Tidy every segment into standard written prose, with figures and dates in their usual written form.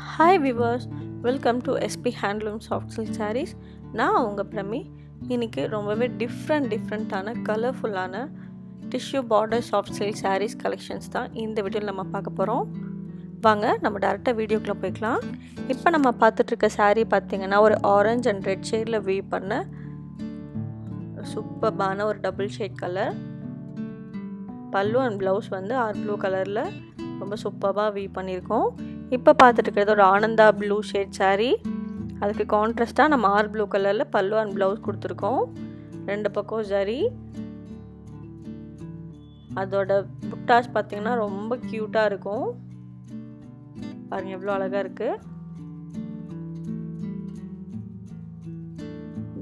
Hi viewers, welcome to SP Handloom Soft Silk Sarees. நான் உங்கள் பிரமி. இன்னைக்கு ரொம்பவே டிஃப்ரெண்ட்டான கலர்ஃபுல்லான tissue border soft silk sarees collections தான் இந்த வீடியோவில் நம்ம பார்க்க போகிறோம். வாங்க நம்ம டேரெக்டாக வீடியோக்குள்ளே போய்க்கலாம். இப்போ நம்ம பார்த்துட்ருக்க saree பார்த்திங்கன்னா ஒரு ஆரஞ்ச் அண்ட் ரெட் ஷேடில் வீவ் பண்ண சூப்பர்பான ஒரு டபுள் ஷேட் கலர். பல்லு அண்ட் ப்ளவுஸ் வந்து ப்ளூ கலரில் ரொம்ப சூப்பராக வீவ் பண்ணியிருக்கோம். இப்போ பார்த்துட்டு இருக்கிறது ஒரு ஆனந்தா ப்ளூ ஷேட் saree. அதுக்கு கான்ட்ராஸ்ட்டாக நம்ம ப்ளூ கலரில் பல்லு அண்ட் ப்ளவுஸ் கொடுத்துருக்கோம். ரெண்டு பக்கம் ஜரி. அதோட புட்டாஸ் பார்த்திங்கன்னா ரொம்ப க்யூட்டாக இருக்கும். பாருங்கள் எவ்வளோ அழகாக இருக்குது.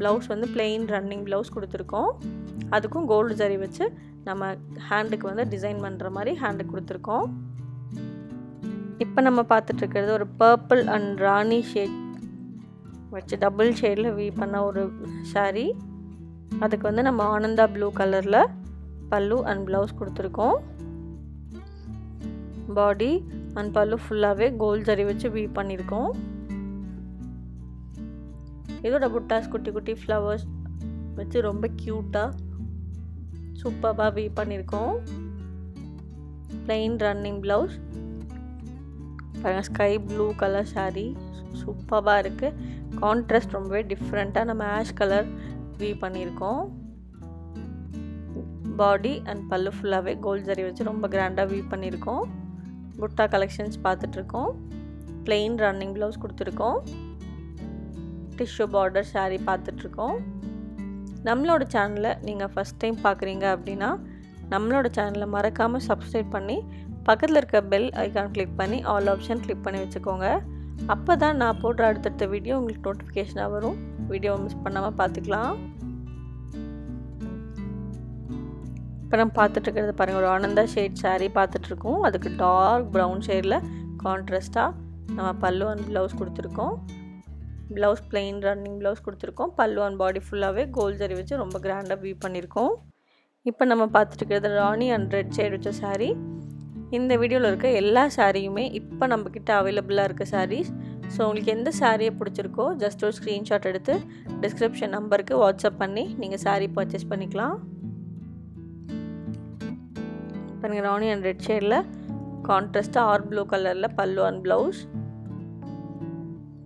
ப்ளவுஸ் வந்து பிளெயின் ரன்னிங் ப்ளவுஸ் கொடுத்துருக்கோம். அதுக்கும் கோல்டு ஜரி வச்சு நம்ம ஹேண்டுக்கு வந்து டிசைன் பண்ணுற மாதிரி ஹேண்டுக்கு கொடுத்துருக்கோம். இப்போ நம்ம பார்த்துட்ருக்கிறது ஒரு பர்பிள் அண்ட் ராணி ஷேட் வச்சு டபுள் ஷேடில் வீவ் பண்ண ஒரு saree. அதுக்கு வந்து நம்ம ஆனந்தா ப்ளூ கலரில் பல்லு அண்ட் ப்ளவுஸ் கொடுத்துருக்கோம். பாடி அண்ட் பல்லு ஃபுல்லாகவே கோல்டு ஜரி வச்சு வீவ் பண்ணியிருக்கோம். இதோட புட்டாஸ் குட்டி குட்டி ஃப்ளவர்ஸ் வச்சு ரொம்ப க்யூட்டாக சூப்பராக வீவ் பண்ணியிருக்கோம். Plain running blouse. பாருங்கள் ஸ்கை ப்ளூ கலர் saree சூப்பராக இருக்குது. கான்ட்ராஸ்ட் ரொம்பவே டிஃப்ரெண்ட்டாக நம்ம ஆஷ் கலர் வீவ் பண்ணியிருக்கோம். பாடி அண்ட் பல்லு ஃபுல்லாகவே கோல்டு ஜரி வச்சு ரொம்ப கிராண்டாக வீவ் பண்ணியிருக்கோம். புட்டா கலெக்ஷன்ஸ் பார்த்துட்ருக்கோம். பிளெயின் ரன்னிங் ப்ளவுஸ் கொடுத்துருக்கோம். டிஷ்யூ பார்டர் saree பார்த்துட்ருக்கோம். நம்மளோட சேனலை நீங்கள் ஃபஸ்ட் டைம் பார்க்குறீங்க அப்படின்னா நம்மளோட சேனலை மறக்காமல் சப்ஸ்கிரைப் பண்ணி பக்கத்தில் இருக்க பெல் ஐக்கான் கிளிக் பண்ணி ஆல் ஆப்ஷன் கிளிக் பண்ணி வச்சுக்கோங்க. அப்போ தான் நான் போடுற அடுத்தடுத்த வீடியோ உங்களுக்கு நோட்டிஃபிகேஷனாக வரும். வீடியோவை மிஸ் பண்ணாமல் பார்த்துக்கலாம். இப்போ நம்ம பார்த்துட்ருக்கிறது பாருங்கள் ஒரு ஆனந்தா ஷேட் saree பார்த்துட்ருக்கோம். அதுக்கு டார்க் ப்ரௌன் ஷேடில் கான்ட்ராஸ்ட்டாக நம்ம பல்லு அண்ட் ப்ளவுஸ் கொடுத்துருக்கோம். ப்ளவுஸ் பிளெயின் ரன்னிங் ப்ளவுஸ் கொடுத்துருக்கோம். பல்லு அண்ட் பாடி ஃபுல்லாகவே கோல்டு ஜரி வச்சு ரொம்ப கிராண்டாக வீவ் பண்ணியிருக்கோம். இப்போ நம்ம பார்த்துட்ருக்கிறது ராணி அண்ட் ரெட் ஷேட் வச்ச saree. இந்த வீடியோவில் இருக்க எல்லா சாரியுமே இப்போ நம்மக்கிட்ட அவைலபிளாக இருக்க sarees. ஸோ உங்களுக்கு எந்த சாரியை பிடிச்சிருக்கோ ஜஸ்ட் ஒரு ஸ்க்ரீன்ஷாட் எடுத்து டிஸ்கிரிப்ஷன் நம்பருக்கு வாட்ஸ்அப் பண்ணி நீங்கள் saree பர்ச்சேஸ் பண்ணிக்கலாம். பாருங்கள் ராணி அண்ட் ரெட் ஷேடில் கான்ட்ராஸ்ட்டாக ப்ளூ கலரில் pallu and blouse.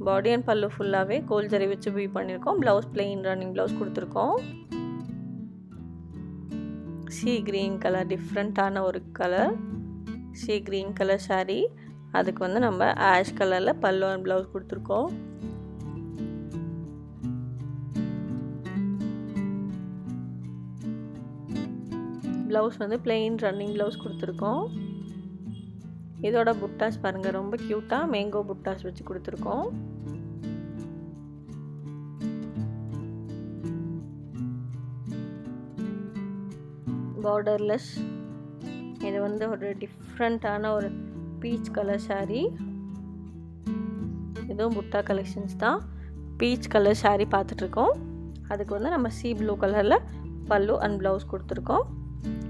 Body and பல்லு ஃபுல்லாகவே கோல்டு ஜரி வச்சு வீவ் பண்ணியிருக்கோம். ப்ளவுஸ் பிளெயின் ரன்னிங் ப்ளவுஸ் கொடுத்துருக்கோம். சீ க்ரீன் கலர் டிஃப்ரெண்ட்டான ஒரு கலர். See green colour saree. அதுக்கு வந்து நம்ம ஆஷ் கலரில் பல்லு அண்ட் ப்ளவுஸ் கொடுத்துருக்கோம். ப்ளவுஸ் வந்து பிளெயின் ரன்னிங் ப்ளவுஸ் கொடுத்துருக்கோம். இதோட புட்டாஸ் பாருங்கள் ரொம்ப க்யூட்டாக மேங்கோ புட்டாஸ் வச்சு கொடுத்துருக்கோம். borderless. இது வந்து ஒரு டிஃப்ரெண்ட்டான ஒரு பீச் கலர் saree. இதுவும் புட்டா கலெக்ஷன்ஸ் தான். பீச் கலர் saree பார்த்துட்ருக்கோம். அதுக்கு வந்து நம்ம சீ ப்ளூ கலரில் பல்லு அண்ட் ப்ளவுஸ் கொடுத்துருக்கோம்.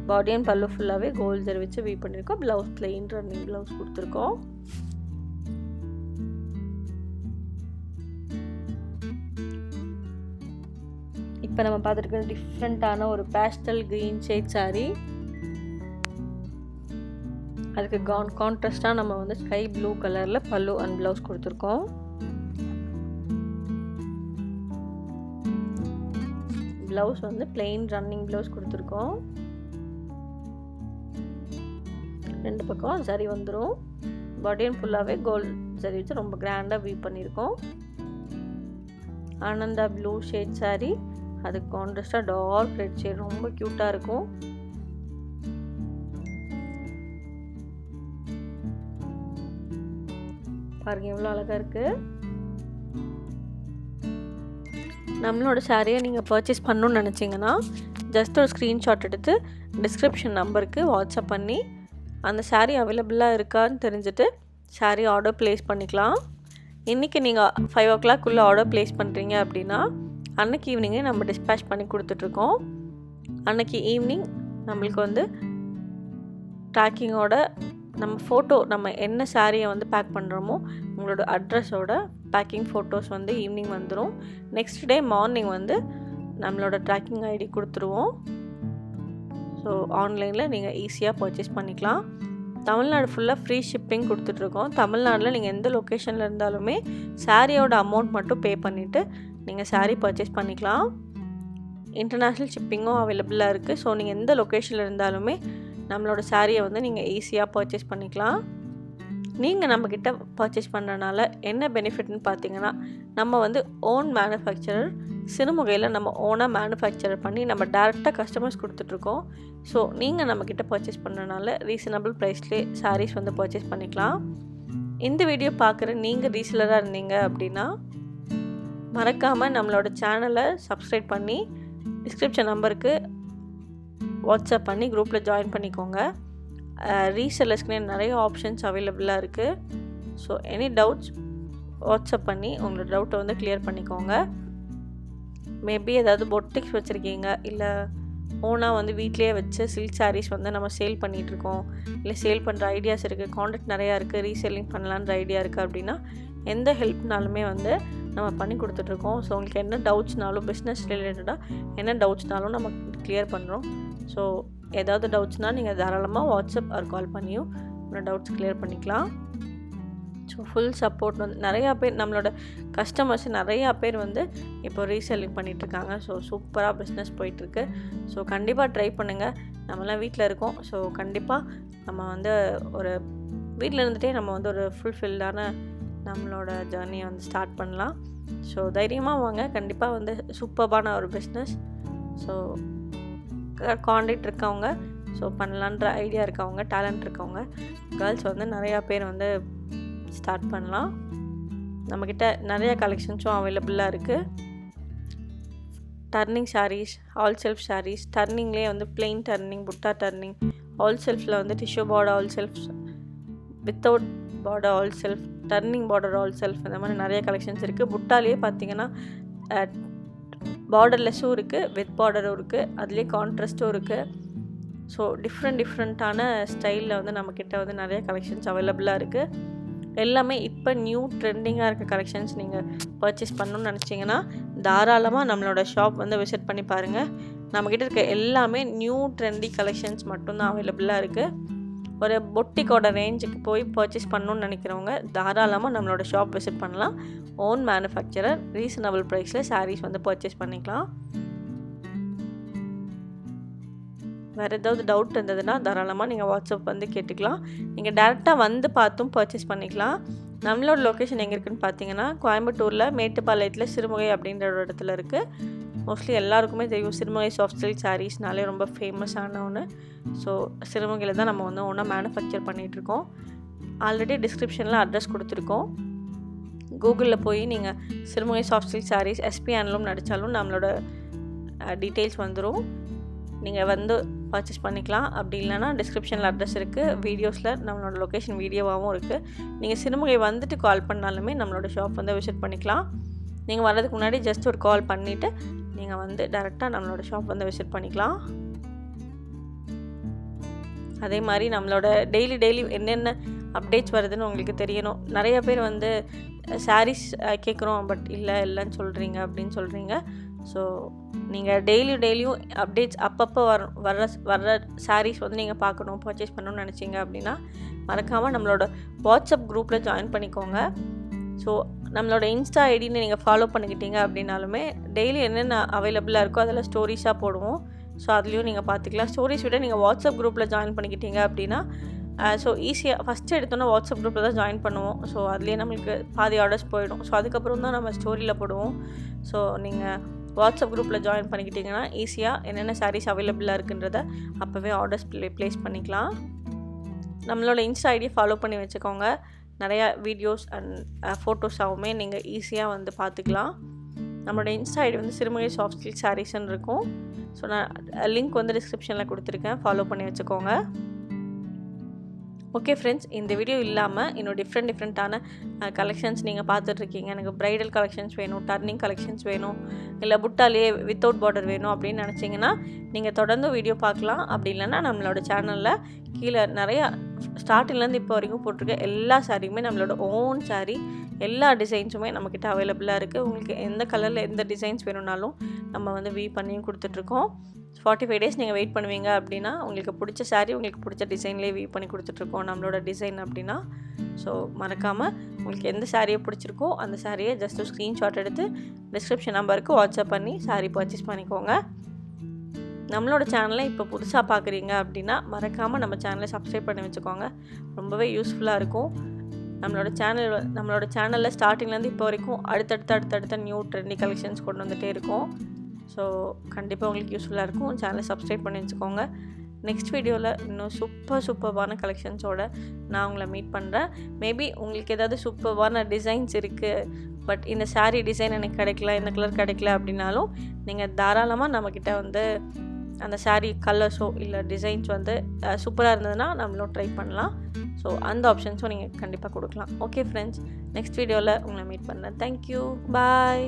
பாடி அண்ட் பல்லு ஃபுல்லாகவே கோல்டு ஜரி வச்சு வீவ் பண்ணியிருக்கோம். ப்ளவுஸ் பிளெயின் ரன்னிங் ப்ளவுஸ் கொடுத்துருக்கோம். இப்போ நம்ம பார்த்துருக்கிறது டிஃப்ரெண்ட்டான ஒரு பேஸ்டல் க்ரீன் ஷேட் saree. அதுக்கு கான்ட்ராஸ்ட்டாக நம்ம வந்து ஸ்கை ப்ளூ கலரில் பல்லு அண்ட் ப்ளவுஸ் கொடுத்துருக்கோம். ப்ளவுஸ் வந்து பிளெயின் ரன்னிங் ப்ளவுஸ் கொடுத்துருக்கோம். ரெண்டு பக்கம் ஜரி வந்துடும். பாடி அண்ட் ஃபுல்லாகவே கோல்டு ஜரி வச்சு ரொம்ப கிராண்டாக வீவ் பண்ணியிருக்கோம். Ananda blue shade saree. அதுக்கு கான்ட்ராஸ்ட்டாக டார்க் ரெட் ஷேட் ரொம்ப க்யூட்டாக இருக்கும். பாருங்க எவ்வளோ அழகாக இருக்குது. நம்மளோட சாரியை நீங்கள் பர்ச்சேஸ் பண்ணணுன்னு நினச்சிங்கன்னா ஜஸ்ட் ஒரு ஸ்க்ரீன்ஷாட் எடுத்து டிஸ்கிரிப்ஷன் நம்பருக்கு வாட்ஸ்அப் பண்ணி அந்த saree அவைலபிளாக இருக்கான்னு தெரிஞ்சுட்டு saree ஆர்டர் ப்ளேஸ் பண்ணிக்கலாம். இன்றைக்கி நீங்கள் 5 o'clock ஆர்டர் ப்ளேஸ் பண்ணுறீங்க அப்படின்னா அன்றைக்கி ஈவினிங்கே நம்ம டிஸ்பேச் பண்ணி கொடுத்துட்ருக்கோம். அன்றைக்கி ஈவினிங் நம்மளுக்கு வந்து ட்ராக்கிங்கோட நம்ம ஃபோட்டோ நம்ம என்ன சாரியை வந்து பேக் பண்ணுறோமோ உங்களோட அட்ரஸோட பேக்கிங் ஃபோட்டோஸ் வந்து ஈவினிங் வந்துடும். நெக்ஸ்ட் டே மார்னிங் வந்து நம்மளோட ட்ராக்கிங் ஐடி கொடுத்துருவோம். ஸோ ஆன்லைனில் நீங்கள் ஈஸியாக பர்ச்சேஸ் பண்ணிக்கலாம். தமிழ்நாடு ஃபுல்லாக ஃப்ரீ ஷிப்பிங் கொடுத்துட்ருக்கோம். தமிழ்நாட்டில் நீங்கள் எந்த லொக்கேஷனில் இருந்தாலுமே சாரியோட அமௌண்ட் மட்டும் பே பண்ணிவிட்டு நீங்கள் சாரீ பர்ச்சேஸ் பண்ணிக்கலாம். இன்டர்நேஷ்னல் ஷிப்பிங்கும் அவைலபிளாக இருக்குது. ஸோ நீங்கள் எந்த லொக்கேஷனில் இருந்தாலுமே நம்மளோட சாரியை வந்து நீங்கள் ஈஸியாக பர்ச்சேஸ் பண்ணிக்கலாம். நீங்கள் நம்மக்கிட்ட பர்ச்சேஸ் பண்ணுறதுனால என்ன பெனிஃபிட்னு பார்த்தீங்கன்னா, நம்ம வந்து ஓன் மேனுஃபேக்சரர் சிறுமுகையில் நம்ம ஓனாக மேனுஃபேக்சர் பண்ணி நம்ம டேரெக்டாக கஸ்டமர்ஸ் கொடுத்துட்ருக்கோம். ஸோ நீங்கள் நம்மக்கிட்ட பர்ச்சேஸ் பண்ணுறதுனால ரீசனபிள் ப்ரைஸ்லேயே சாரீஸ் வந்து பர்ச்சேஸ் பண்ணிக்கலாம். இந்த வீடியோ பார்க்குற நீங்கள் ரீசெலராக இருந்தீங்க அப்படின்னா மறக்காமல் நம்மளோட சேனலை சப்ஸ்கிரைப் பண்ணி டிஸ்கிரிப்ஷன் நம்பருக்கு வாட்ஸ்அப் பண்ணி குரூப்பில் ஜாயின் பண்ணிக்கோங்க. ரீசெல்லர்ஸ்க்குனே நிறைய ஆப்ஷன்ஸ் அவைலபிளாக இருக்குது. ஸோ எனி டவுட்ஸ் வாட்ஸ்அப் பண்ணி உங்களோட டவுட்டை வந்து கிளியர் பண்ணிக்கோங்க. மேபி ஏதாவது பொட்டிக்ஸ் வச்சுருக்கீங்க, இல்லை ஓனாக வந்து வீட்லேயே வச்சு சில்க் சாரீஸ் வந்து நம்ம சேல் பண்ணிகிட்ருக்கோம், இல்லை சேல் பண்ணுற ஐடியாஸ் இருக்குது, கான்டாக்ட் நிறையா இருக்குது, ரீசேலிங் பண்ணலான்ற ஐடியா இருக்குது அப்படின்னா எந்த ஹெல்ப்னாலுமே வந்து நம்ம பண்ணி கொடுத்துட்ருக்கோம். ஸோ உங்களுக்கு என்ன டவுட்ஸ்னாலும் பிஸ்னஸ் ரிலேட்டடாக என்ன டவுட்ஸ்னாலும் நம்ம கிளியர் பண்ணுறோம். ஸோ ஏதாவது டவுட்ஸ்னால் நீங்கள் தாராளமாக வாட்ஸ்அப் ஆர் கால் பண்ணியும் உங்களோட டவுட்ஸ் கிளியர் பண்ணிக்கலாம். ஸோ ஃபுல் சப்போர்ட் வந்து நிறையா பேர் நம்மளோட கஸ்டமர்ஸ் நிறையா பேர் வந்து இப்போ ரீசெல்லிங் பண்ணிகிட்ருக்காங்க. ஸோ சூப்பராக பிஸ்னஸ் போயிட்டுருக்கு. ஸோ கண்டிப்பாக ட்ரை பண்ணுங்கள். நம்மளாம் வீட்டில் இருக்கோம். ஸோ கண்டிப்பாக நம்ம வந்து ஒரு வீட்டில் இருந்துகிட்டே நம்ம வந்து ஒரு ஃபுல்ஃபில்டான நம்மளோட ஜர்னியை வந்து ஸ்டார்ட் பண்ணலாம். ஸோ தைரியமாக வாங்க. கண்டிப்பாக வந்து சூப்பர்பான ஒரு பிஸ்னஸ். ஸோ கான்டாக்ட் இருக்கவங்க, ஸோ பண்ணலான்ற ஐடியா இருக்கவங்க, டேலண்ட் இருக்கவங்க கேர்ள்ஸ் வந்து நிறையா பேர் வந்து ஸ்டார்ட் பண்ணலாம். நம்மக்கிட்ட நிறையா கலெக்ஷன்ஸும் அவைலபிளாக இருக்குது. Turning sarees, all self sarees, டர்னிங்லேயே வந்து plain turning, butta turning, all செல்ஃபில் வந்து tissue border all self, without border all self, turning border all self, இந்த மாதிரி நிறைய கலெக்ஷன்ஸ் இருக்குது. புட்டாலேயே பார்த்தீங்கன்னா பார்டர்லெஸ்ஸும் இருக்குது, வித் பார்டரும் இருக்குது, அதுலேயே கான்ட்ராஸ்ட்டும் இருக்குது. ஸோ டிஃப்ரெண்ட்டான ஸ்டைலில் வந்து நம்மக்கிட்ட வந்து நிறைய கலெக்ஷன்ஸ் அவைலபிளாக இருக்குது. எல்லாமே இப்போ நியூ ட்ரெண்டிங்காக இருக்க கலெக்ஷன்ஸ் நீங்கள் பர்ச்சேஸ் பண்ணணும்னு நினச்சிங்கன்னா தாராளமாக நம்மளோட ஷாப் வந்து விசிட் பண்ணி பாருங்கள். நம்மக்கிட்ட இருக்க எல்லாமே நியூ ட்ரெண்டி கலெக்ஷன்ஸ் மட்டும்தான் அவைலபிளாக இருக்குது. ஒரு பொட்டிக்கோட ரேஞ்சுக்கு போய் பர்ச்சேஸ் பண்ணணுன்னு நினைக்கிறவங்க தாராளமாக நம்மளோட ஷாப் விசிட் பண்ணலாம். ஓன் மேனுஃபேக்சரர் ரீசனபிள் ப்ரைஸில் சாரீஸ் வந்து பர்ச்சேஸ் பண்ணிக்கலாம். வேறு ஏதாவது டவுட் இருந்ததுன்னா தாராளமாக நீங்கள் வாட்ஸ்அப் வந்து கேட்டுக்கலாம். நீங்கள் டேரெக்டாக வந்து பார்த்தும் பர்ச்சேஸ் பண்ணிக்கலாம். நம்மளோட லொக்கேஷன் எங்கே இருக்குதுன்னு பார்த்தீங்கன்னா கோயம்புத்தூரில் மேட்டுப்பாளையத்தில் சிறுமுகை அப்படின்ற ஒரு இடத்துல இருக்குது. மோஸ்ட்லி எல்லாருக்குமே தெரியும் சிறுமுகை சாஃப்ட் சில்க் சாரீஸ்னாலே ரொம்ப ஃபேமஸான ஒன்று. ஸோ சிறுமுகையில் தான் நம்ம வந்து ஒன்றா மேனுஃபேக்சர் பண்ணிகிட்ருக்கோம். ஆல்ரெடி டிஸ்கிரிப்ஷனில் அட்ரஸ் கொடுத்துருக்கோம். கூகுளில் போய் நீங்கள் Sirumugai soft silk sarees SP handloom நடித்தாலும் நம்மளோட டீட்டெயில்ஸ் வந்துடும். நீங்கள் வந்து பர்ச்சேஸ் பண்ணிக்கலாம். அப்படி இல்லைனா டிஸ்கிரிப்ஷனில் அட்ரஸ் இருக்குது, வீடியோஸில் நம்மளோட லொக்கேஷன் வீடியோவாகவும் இருக்குது. நீங்கள் சிறுமுகை வந்துட்டு கால் பண்ணாலுமே நம்மளோட ஷாப் வந்து விசிட் பண்ணிக்கலாம். நீங்கள் வர்றதுக்கு முன்னாடி ஜஸ்ட் ஒரு கால் பண்ணிவிட்டு நீங்கள் வந்து டேரெக்டாக நம்மளோட ஷாப் வந்து விசிட் பண்ணிக்கலாம். அதே மாதிரி நம்மளோட டெய்லி என்னென்ன அப்டேட்ஸ் வருதுன்னு உங்களுக்கு தெரியணும். நிறைய பேர் வந்து சாரீஸ் கேட்குறோம் பட் இல்லைன்னு சொல்கிறீங்க அப்படின்னு சொல்கிறீங்க. ஸோ நீங்கள் டெய்லியும் அப்டேட்ஸ் அப்பப்போ வர்ற சாரீஸ் வந்து நீங்கள் பார்க்கணும், பர்ச்சேஸ் பண்ணணும்னு நினச்சிங்க அப்படின்னா மறக்காமல் நம்மளோட வாட்ஸ்அப் குரூப்பில் ஜாயின் பண்ணிக்கோங்க. ஸோ நம்மளோட இன்ஸ்டா ஐடின்னு நீங்கள் ஃபாலோ பண்ணிக்கிட்டீங்க அப்படின்னாலுமே டெய்லி என்னென்ன அவைலபிளாக இருக்கோ அதில் ஸ்டோரிஸாக போடுவோம். ஸோ அதுலேயும் நீங்கள் பார்த்துக்கலாம். ஸ்டோரிஸ் விட நீங்கள் வாட்ஸ்அப் குரூப்பில் ஜாயின் பண்ணிக்கிட்டீங்க அப்படின்னா ஸோ ஈஸியாக ஃபஸ்ட்டு எடுத்தோன்னா வாட்ஸ்அப் குரூப்பில் தான் ஜாயின் பண்ணுவோம். ஸோ அதுலேயே நம்மளுக்கு பாதி ஆர்டர்ஸ் போயிடும். ஸோ அதுக்கப்புறம் தான் நம்ம ஸ்டோரியில் போடுவோம். ஸோ நீங்கள் வாட்ஸ்அப் குரூப்பில் ஜாயின் பண்ணிக்கிட்டிங்கன்னா ஈஸியாக என்னென்ன சாரீஸ் அவைலபிளாக இருக்குன்றத அப்போவே ஆர்டர்ஸ் ப்ளேஸ் பண்ணிக்கலாம். நம்மளோட இன்ஸ்டா ஐடியை ஃபாலோ பண்ணி வச்சுக்கோங்க. நிறையா வீடியோஸ் அண்ட் ஃபோட்டோஸாகவுமே நீங்கள் ஈஸியாக வந்து பார்த்துக்கலாம். நம்மளோட இன்ஸ்டா ஐடி வந்து சிறுமுகை சாஃப்ட் சில்க் சாரீஸ்ன்னு இருக்கும். ஸோ நான் லிங்க் வந்து டிஸ்கிரிப்ஷனில் கொடுத்துருக்கேன், ஃபாலோ பண்ணி வச்சுக்கோங்க. ஓகே ஃப்ரெண்ட்ஸ், இந்த வீடியோ இல்லாமல் இன்னும் டிஃப்ரெண்ட்டான கலெக்ஷன்ஸ் நீங்கள் பார்த்துட்ருக்கீங்க. எனக்கு ப்ரைடல் கலெக்ஷன்ஸ் வேணும், டர்னிங் கலெக்ஷன்ஸ் வேணும், இல்லை புட்டாலே வித்தவுட் பார்டர் வேணும் அப்படின்னு நினச்சிங்கன்னா நீங்கள் தொடர்ந்து வீடியோ பார்க்கலாம். அப்படி இல்லைன்னா நம்மளோட சேனலில் கீழே நிறையா ஸ்டார்டிங்லேருந்து இப்போ வரைக்கும் போட்டிருக்க எல்லா சாரியுமே நம்மளோட ஓன் சாரீ. எல்லா டிசைன்ஸுமே நம்மக்கிட்ட அவைலபிளாக இருக்குது. உங்களுக்கு எந்த கலரில் எந்த டிசைன்ஸ் வேணும்னாலும் நம்ம வந்து வீவ் பண்ணியும் கொடுத்துட்ருக்கோம். 45 days நீங்கள் வெயிட் பண்ணுவீங்க அப்படின்னா உங்களுக்கு பிடிச்ச சாரீ உங்களுக்கு பிடிச்ச டிசைன்லேயே வீவ் பண்ணி கொடுத்துட்ருக்கோம் நம்மளோட டிசைன் அப்படின்னா. ஸோ மறக்காமல் உங்களுக்கு எந்த சாரியை பிடிச்சிருக்கோ அந்த சாரியை ஜஸ்ட் ஒரு ஸ்க்ரீன்ஷாட் எடுத்து டிஸ்கிரிப்ஷன் நம்பருக்கு வாட்ஸ்அப் பண்ணி சாரீ பர்ச்சேஸ் பண்ணிக்கோங்க. நம்மளோட சேனலை இப்போ புதுசாக பார்க்குறீங்க அப்படின்னா மறக்காமல் நம்ம சேனலை சப்ஸ்கிரைப் பண்ணி வச்சுக்கோங்க. ரொம்பவே யூஸ்ஃபுல்லாக இருக்கும். நம்மளோட சேனலில் ஸ்டார்டிங்லேருந்து இப்போ வரைக்கும் அடுத்தடுத்த நியூ ட்ரெண்டி கலெக்ஷன்ஸ் கொண்டு வந்துகிட்டே இருக்கும். ஸோ கண்டிப்பாக உங்களுக்கு யூஸ்ஃபுல்லாக இருக்கும். சேனலை சப்ஸ்கிரைப் பண்ணி வச்சுக்கோங்க. நெக்ஸ்ட் வீடியோவில் இன்னும் சூப்பர்பான கலெக்ஷன்ஸோடு நான் உங்களை மீட் பண்ணுறேன். மேபி உங்களுக்கு ஏதாவது சூப்பர்பான டிசைன்ஸ் இருக்குது, பட் இந்த சாரீ டிசைன் எனக்கு கிடைக்கல, இந்த கலர் கிடைக்கல அப்படின்னாலும் நீங்கள் தாராளமாக நம்மக்கிட்ட வந்து அந்த சாரீ கலர்ஸோ இல்லை டிசைன்ஸ் வந்து சூப்பராக இருந்ததுன்னா நம்மளும் ட்ரை பண்ணலாம். ஸோ அந்த ஆப்ஷன்ஸும் நீங்கள் கண்டிப்பாக கொடுக்கலாம். ஓகே ஃப்ரெண்ட்ஸ், நெக்ஸ்ட் வீடியோவில் உங்களை மீட் பண்ணுறேன். தேங்க்யூ, பாய்.